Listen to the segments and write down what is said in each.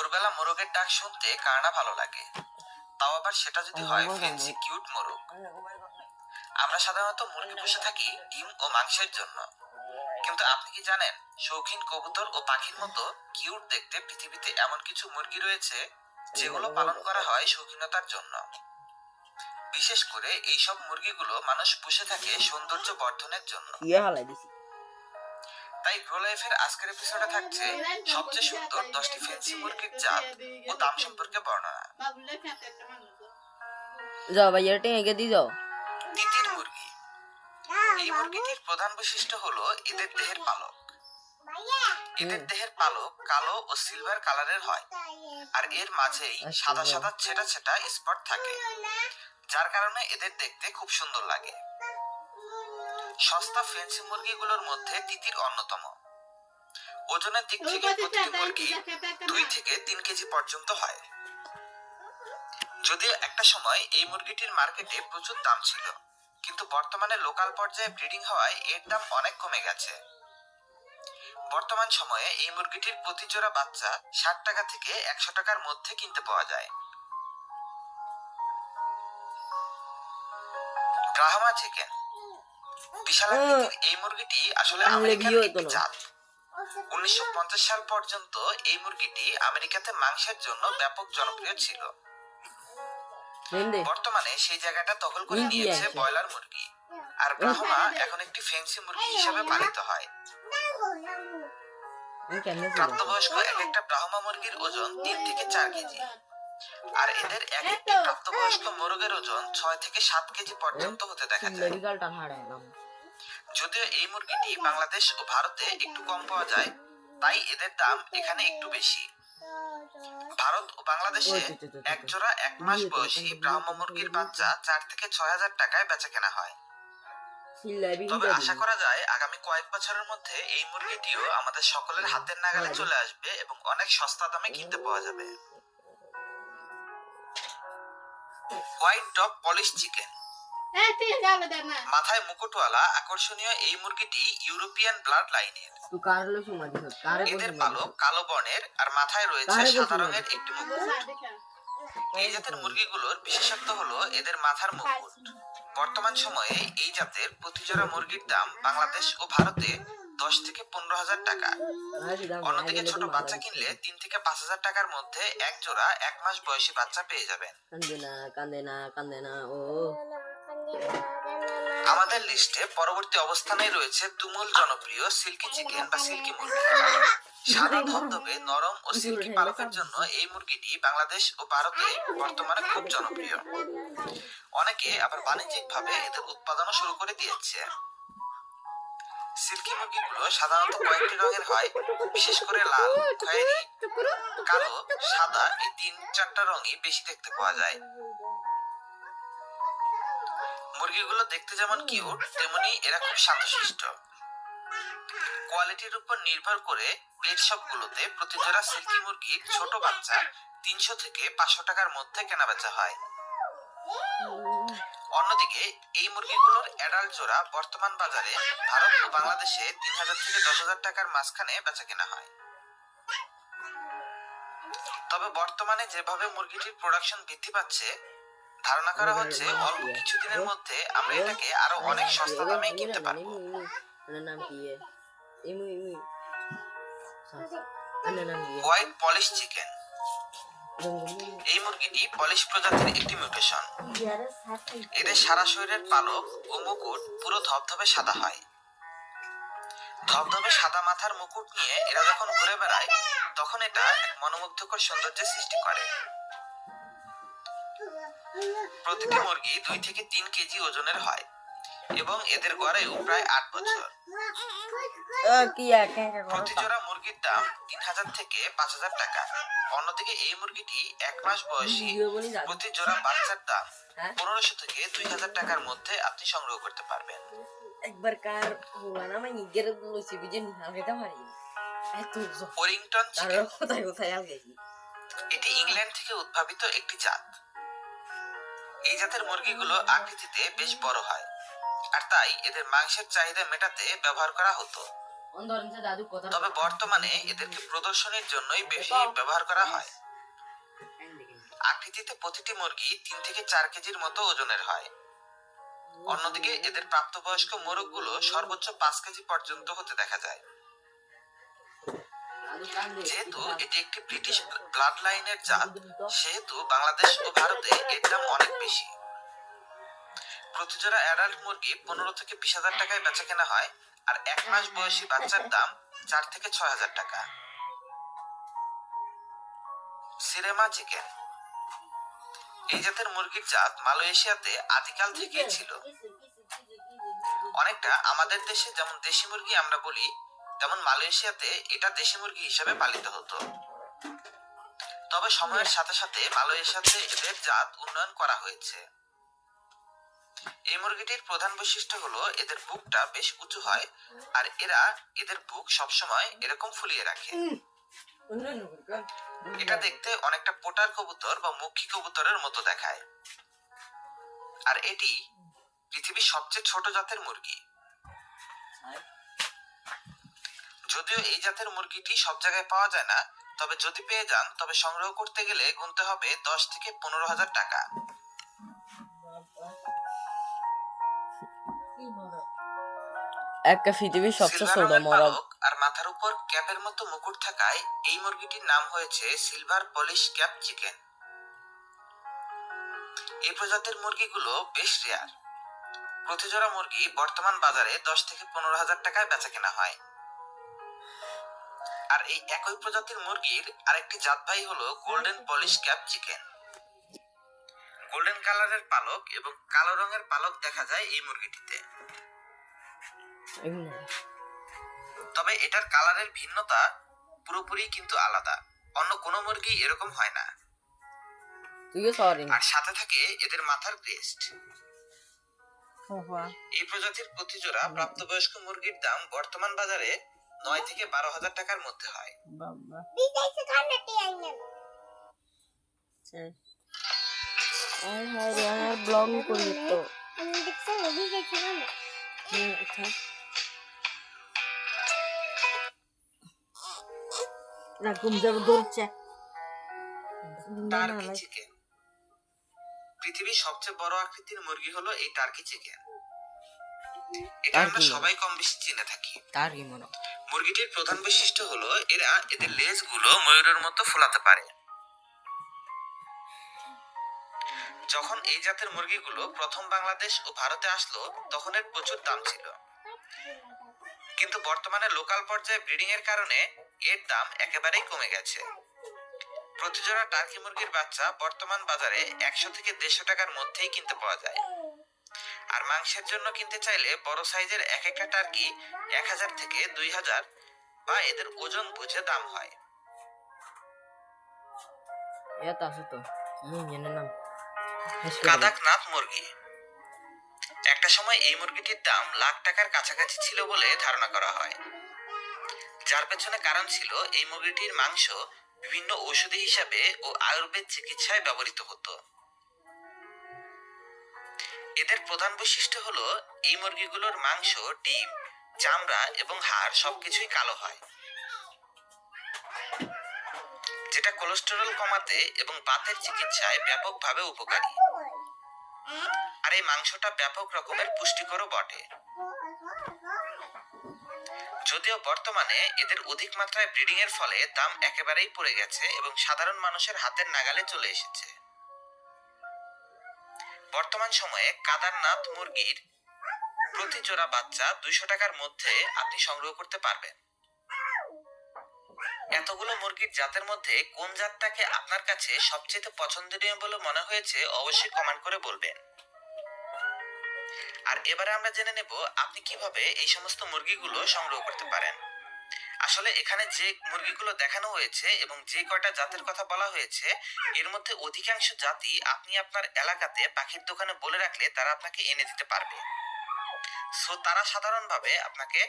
ভোরবেলা মোরগের ডাক শুনতে কার না ভালো লাগে, তাও আবার সেটা যদি হয় ফেন্সি কিউট মোরগ। আমরা সাধারণত মুরগি পুষে থাকি ডিম ও মাংসের জন্য, কিন্তু আপনি কি জানেন শৌখিন কবুতর ও পাখির মতো কিউট দেখতে পৃথিবীতে এমন কিছু মুরগি রয়েছে যেগুলো পালন করা হয় শৌখিনতার জন্য। বিশেষ করে এইসব মুরগিগুলো মানুষ পুষে থাকে সৌন্দর্য বর্ধনের জন্য। তাই গ্রো লাইফের আজকের এপিসোডে থাকছে সবচেয়ে সুন্দর 10টি ফেন্সি মুরগির জাত ও দাম সম্পর্কে বর্ণনা। যাও ভাই এটা এগিয়ে দিয়ে যাও। তিতির মুরগি। এই মুরগিটির প্রধান বৈশিষ্ট্য হলো এদের দেহের পালক। এদের দেহের পালক কালো ও সিলভার কালারের হয়, আর এর মাঝেই সাদা সাদা ছেটা ছেটা স্পট থাকে, যার কারণে এদের দেখতে খুব সুন্দর লাগে। সস্তা ফেন্সি মুরগিগুলোর মধ্যে তিতির অন্যতম। ওজনের দিক থেকে প্রতিটি মুরগি 2 থেকে 3 কেজি পর্যন্ত হয়। যদিও একটা সময় এই মুরগিটির মার্কেটে প্রচুর দাম ছিল, কিন্তু বর্তমানে লোকাল পর্যায়ে ব্রিডিং হওয়ায় এর দাম অনেক কমে গেছে। বর্তমান সময়ে এই মুরগিটির প্রতি জোড়া বাচ্চা 60 টাকা থেকে 100 টাকার মধ্যে কিনতে পাওয়া যায়। ব্রাহ্মা চিকেন। বিশাল আকৃতির এই মুরগিটি আসলে আমেরিকার একটি জাত। 1950 সাল পর্যন্ত এই মুরগিটি আমেরিকাতে মাংসের জন্য ব্যাপক জনপ্রিয় ছিল। বর্তমানে সেই জায়গাটা দখল করে নিয়েছে ব্রয়লার মুরগি, আর ব্রাহ্মা এখন একটি ফেন্সি মুরগি হিসেবে পালিত হয়। প্রাপ্তবয়স্ক এক একটা ব্রাহ্মা মুরগির ওজন 3 থেকে 4 কেজি, আর এদের এক একটি প্রাপ্তবয়স্ক মোরগের ওজন 6 থেকে 7 কেজি পর্যন্ত হতে দেখা যায়। যদিও এই মুরগিটি বাংলাদেশ ও ভারতে একটু কম পাওয়া যায়, তাই এদের দাম এখানে একটু বেশি। ভারত ও বাংলাদেশে এক জোড়া 1 মাস বয়সী ব্রাহ্মা মুরগির বাচ্চা 4 থেকে 6 হাজার টাকায় বেচা কেনা হয়। তবে আশা করা যায় আগামী কয়েক বছরের মধ্যে এই মুরগিটিও আমাদের সকলের হাতের নাগালে চলে আসবে এবং অনেক সস্তা দামে কিনতে পাওয়া যাবে। White dog polish chicken. মাথায় মুকুটওয়ালা আকর্ষণীয় এই মুরগিটি ইউরোপিয়ান ব্লাড লাইনের। এদের পালক কালো বর্ণের আর মাথায় রয়েছে সাদা রঙের একটি মুকুট। এই জাতের মুরগিগুলোর বিশেষত্ব হলো এদের মাথার মুকুট। বর্তমান সময়ে এই জাতের প্রতি জোড়া মুরগির দাম বাংলাদেশ ও ভারতে 10 থেকে 15 হাজার টাকা। অন্যদিকে ছোট বাচ্চা কিনলে 3 থেকে 5 হাজার টাকার মধ্যে এক জোড়া 1 মাস বয়সী বাচ্চা পেয়ে যাবেন। আমাদের লিস্টে পরবর্তী অবস্থানে রয়েছে তুমুল জনপ্রিয় সিল্কি চিকেন বা সিল্কি মুরগি। সাদা ধবধবে নরম ও সিল্কি পালকের জন্য এই মুরগিটি বাংলাদেশ ও ভারতে বর্তমানে খুব জনপ্রিয়। অনেকে আবার বাণিজ্যিকভাবে এদের উৎপাদনও শুরু করে দিয়েছে। সিল্কি মুরগিগুলো সাধারণত কয়েকটি রঙের হয়, বিশেষ করে লাল, খয়েরি, কালো, সাদা এই 3-4টা রঙই বেশি দেখতে পাওয়া যায়। মুরগিগুলো দেখতে যেমন কিউট, তেমনি এরা খুব শান্তশিষ্ট। কোয়ালিটির উপর নির্ভর করে পেট শপগুলোতে প্রতি জোড়া সিল্কি মুরগির ছোট বাচ্চা 300 থেকে 500 টাকার মধ্যে কেনাবেচা হয়। অন্যদিকে এই মুরগিগুলোর অ্যাডাল্ট জোড়া বর্তমান বাজারে ভারত ও বাংলাদেশে 3000 থেকে 10,000 টাকার মাঝখানে বেচা কেনা হয়। তবে বর্তমানে যেভাবে মুরগিটির প্রোডাকশন বৃদ্ধি পাচ্ছে, ধারণা করা হচ্ছে অল্প কিছুদিনের মধ্যে আমরা এটাকে আরো অনেক সস্তা দামে কিনতে পারবো। White polish chicken. এই মুরগিটি পলিশ প্রজাতির একটি মিউটেশন। এদের সারা শরীরের পালক ও মুকুট পুরো ধবধবে সাদা হয়। ধবধবে সাদা মাথার মুকুট নিয়ে এরা যখন ঘুরে বেড়ায়, তখন এটা এক মনোমুগ্ধকর সৌন্দর্যের সৃষ্টি করে। প্রতিটি মুরগি 2 থেকে 3 কেজি ওজনের হয় এবং এদের গড়েও প্রায় 8 বছর। প্রতি জোড়া মুরগির দাম 3000 থেকে 5000 টাকা। অন্যদিকে এই মুরগিটি 1 মাস বয়সী প্রতি জোড়া বাচ্চার দাম 1500 থেকে 2000 টাকার মধ্যে আপনি সংগ্রহ করতে পারবেন। ওরিংটন চিকেন। এটি ইংল্যান্ড থেকে উদ্ভাবিত একটি জাত। এই জাতের মুরগিগুলো আকৃতিতে বেশ বড় হয়, আর তাই এদের মাংসের চাহিদা মেটাতে ব্যবহার করা হতো। তবে বর্তমানে এদেরকে প্রদর্শনীর জন্যই বেশি ব্যবহার করা হয়। আকৃতিতে প্রতিটি মুরগি 3 থেকে 4 কেজির মতো ওজনের হয়। অন্যদিকে এদের প্রাপ্তবয়স্ক মোরগগুলো সর্বোচ্চ 5 কেজি পর্যন্ত হতে দেখা যায়। যেহেতু এটি একটি ব্রিটিশ ব্লাড লাইনের জাত, সেহেতু বাংলাদেশ ও ভারতে এর দাম অনেক বেশি। প্রতি জোড়া অ্যাডাল্ট মুরগি 15 থেকে 20,000 টাকায় বেচা কেনা হয়, আর 1 মাস বয়সী বাচ্চার দাম 4 থেকে 6,000 টাকা। সিরেমা চিকেন, এই জাতের মুরগির জাত মালয়েশিয়াতে আদিকাল থেকেই ছিল। অনেকটা আমাদের দেশে যেমন দেশি মুরগি আমরা বলি, তেমন মালয়েশিয়াতে এটা দেশি মুরগি হিসেবে পালিত হতো। তবে সময়ের সাথে সাথে মালয়েশিয়াতে এদের জাত উন্নয়ন করা হয়েছে। এই মুরগিটির প্রধান বৈশিষ্ট্য হলো এদের বুকটা বেশ উঁচু হয়, আর এরা এদের বুক সবসময় এরকম ফুলিয়ে রাখে। এটা দেখতে অনেকটা পোটার কবুতর বা মক্ষী কবুতরের মতো দেখায়। আর এটি পৃথিবীর সবচেয়ে ছোট জাতের মুরগি। যদিও এই জাতের মুরগিটি সব জায়গায় পাওয়া যায় না, তবে যদি পেয়ে যান তবে সংগ্রহ করতে গেলে গুনতে হবে 10 থেকে 15,000 টাকা। একটা পৃথিবীর সবচেয়ে সিলভার ছোট রঙের মোরগ। পালক আর মাথার উপর ক্যাপের মতো মুকুট থাকায় এই মুরগিটির নাম হয়েছে সিলভার পলিশ ক্যাপ চিকেন। এই প্রজাতির মুরগিগুলো বেশ রেয়ার। প্রতি জোড়া মুরগি বর্তমান বাজারে 10 থেকে 15,000 টাকায় বেচা কেনা হয়। আর এই একই প্রজাতির মুরগির আরেকটি জাত ভাই হলো golden polish cap chicken. Golden কালারের পালক এবং কালো রঙের পালক দেখা যায় এই মুরগিটিতে। তবে এটার কালারের ভিন্নতা পুরোপুরি কিন্তু আলাদা, অন্য কোনো মুরগি এরকম হয় না। আর সাথে থাকে এদের মাথার ক্রেস্ট। এই প্রজাতির প্রতি জোড়া প্রাপ্তবয়স্ক মুরগির দাম বর্তমান বাজারে 9 থেকে 12,000 টাকার মধ্যে হয়। ব্লগ করি তো টার্কি চিকেন, পৃথিবীর সবচেয়ে বড় আকৃতির মুরগি হলো এই টার্কি চিকেন। এটা আমরা সবাই কম বেশি চিনে থাকি। মুরগিটির প্রধান বৈশিষ্ট্য হলো এরা এদের লেজগুলো ময়ূরের মতো ফোলাতে পারে। যখন এই জাতের মুরগিগুলো প্রথম বাংলাদেশ ও ভারতে আসলো তখন এর প্রচুর দাম ছিল, কিন্তু বর্তমানে লোকাল পর্যায়ে ব্রিডিং এর কারণে এর দাম একেবারেই কমে গেছে। প্রতি জোড়া টার্কি মুরগির বাচ্চা বর্তমান বাজারে 100 থেকে 150 টাকার মধ্যেই কিনতে পাওয়া যায়। আর মাংসের জন্য কিনতে চাইলে বড় সাইজের এক একটা টার্কি 1000 থেকে 2000 বা এদের ওজন বুঝে দাম হয়। কাদাকনাথ মুরগি, একটা সময় এই মুরগিটির দাম লাখ টাকার কাছাকাছি ছিল বলে ধারণা করা হয়, যার পেছনে কারণ ছিল এই মুরগিটির মাংস বিভিন্ন ঔষধি হিসাবে ও আয়ুর্বেদ চিকিৎসায় ব্যবহৃত হতো। এদের প্রধান বৈশিষ্ট্য হলো এই মুরগিগুলোর মাংস, ডিম, চামড়া এবং হাড় সবকিছুই কালো হয়, যেটা কোলেস্টেরল কমাতে এবং বাতের চিকিৎসায় ব্যাপকভাবে উপকারী। আর এই মাংসটা ব্যাপক রকমের পুষ্টিকরও বটে। যদিও বর্তমানে এদের অধিক মাত্রায় ব্রিডিং এর ফলে দাম একেবারেই পড়ে গেছে এবং সাধারণ মানুষের হাতের নাগালে চলে এসেছে। বর্তমান সময়ে কাদারনাথ মুরগির প্রতি জোড়া বাচ্চা 200 টাকার মধ্যে আপনি সংগ্রহ করতে পারবেন। এতগুলো মুরগির জাতের মধ্যে কোন জাতটাকে আপনার কাছে সবচেয়ে পছন্দনীয় বলে মনে হয়েছে অবশ্যই কমেন্ট করে বলবেন। আর এবারে আমরা জেনে নেব আপনি কিভাবে এই সমস্ত মুরগিগুলো সংগ্রহ করতে পারেন। আসলে এখানে যে মুরগিগুলো দেখানো হয়েছে এবং যে কয়টা জাতের কথা বলা হয়েছে, এর মধ্যে অধিকাংশ জাতি আপনি আপনার এলাকাতে পাখির দোকানে বলে রাখলে তারা আপনাকে এনে দিতে পারবে। সো তারা সাধারণভাবে আপনাকে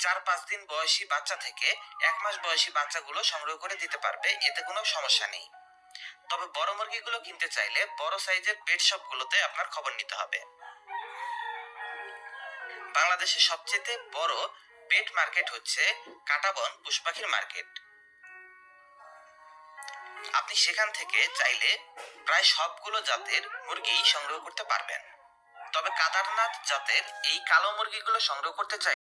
4-5 দিন বয়সী বাচ্চা থেকে 1 মাস বয়সী বাচ্চাগুলো সংগ্রহ করে দিতে পারবে, এতে কোনো সমস্যা নেই। তবে বড় মুরগিগুলো কিনতে চাইলে বড় সাইজের পেট শপগুলোতে আপনার খবর নিতে হবে। বাংলাদেশের সবচেয়ে বড় পেট মার্কেট হচ্ছে কাঁটাবন পুষ্পাখির মার্কেট। আপনি সেখান থেকে চাইলে প্রায় সবগুলো জাতের মুরগি সংগ্রহ করতে পারবেন। তবে কাদারনাথ জাতের এই কালো মুরগিগুলো সংগ্রহ করতে চাইলে